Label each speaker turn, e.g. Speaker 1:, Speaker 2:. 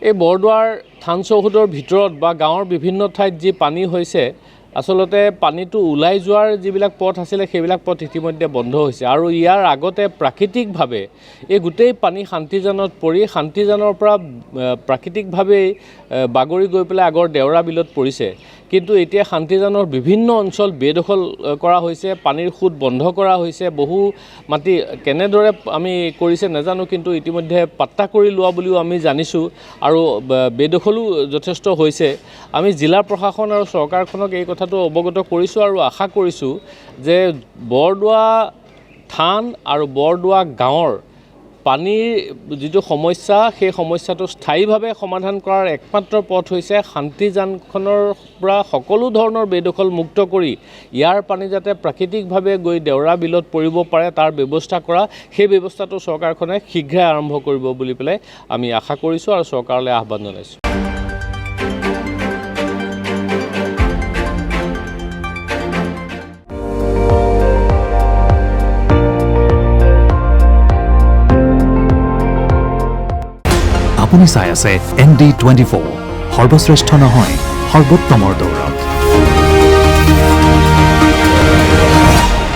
Speaker 1: এই বৰদোৱাৰ থান চৌহদৰ ভিতৰত বা গাঁৱৰ বিভিন্ন ঠাইত যি পানী হৈছে আসলতে পানীটো ওলাই যোৱাৰ যিবিলাক পথ আছিলে সেইবিলাক পথ ইতিমধ্যে বন্ধ হৈছে আৰু ইয়াৰ আগতে প্ৰাকৃতিকভাৱে এই গোটেই পানী শান্তিজানত পৰি শান্তিজানৰ পৰা প্ৰাকৃতিকভাৱে বাগৰি গৈ পেলাই আগৰ দেওৰা বিলত পৰিছে কিন্তু এতিয়া শান্তিজানৰ বিভিন্ন অঞ্চল বেদখল কৰা হৈছে পানীৰ খুঁত বন্ধ কৰা হৈছে বহু মাটি কেনেদৰে আমি কৰিছে নাজানো কিন্তু ইতিমধ্যে পাত্তা কৰি লোৱা বুলিও আমি জানিছোঁ আৰু বেদখলো যথেষ্ট হৈছে আমি জিলা প্ৰশাসন আৰু চৰকাৰখনক এই কথাটো অৱগত কৰিছোঁ আৰু আশা কৰিছোঁ যে বৰদোৱা থান আৰু বৰদোৱা গাঁৱৰ পানীৰ যিটো সমস্যা সেই সমস্যাটো স্থায়ীভাৱে সমাধান কৰাৰ একমাত্ৰ পথ হৈছে শান্তিজানখনৰ পৰা সকলো ধৰণৰ বেদখল মুক্ত কৰি ইয়াৰ পানী যাতে প্ৰাকৃতিকভাৱে গৈ দেওৰা বিলত পৰিব পাৰে তাৰ ব্যৱস্থা কৰা সেই ব্যৱস্থাটো চৰকাৰখনে শীঘ্ৰে আৰম্ভ কৰিব বুলি পেলাই আমি আশা কৰিছোঁ আৰু চৰকাৰলৈ আহ্বান জনাইছোঁ।
Speaker 2: আপুনি চাই আছে ND24 সৰ্বশ্ৰেষ্ঠ নহয় সৰ্বোত্তমৰ দৌৰত।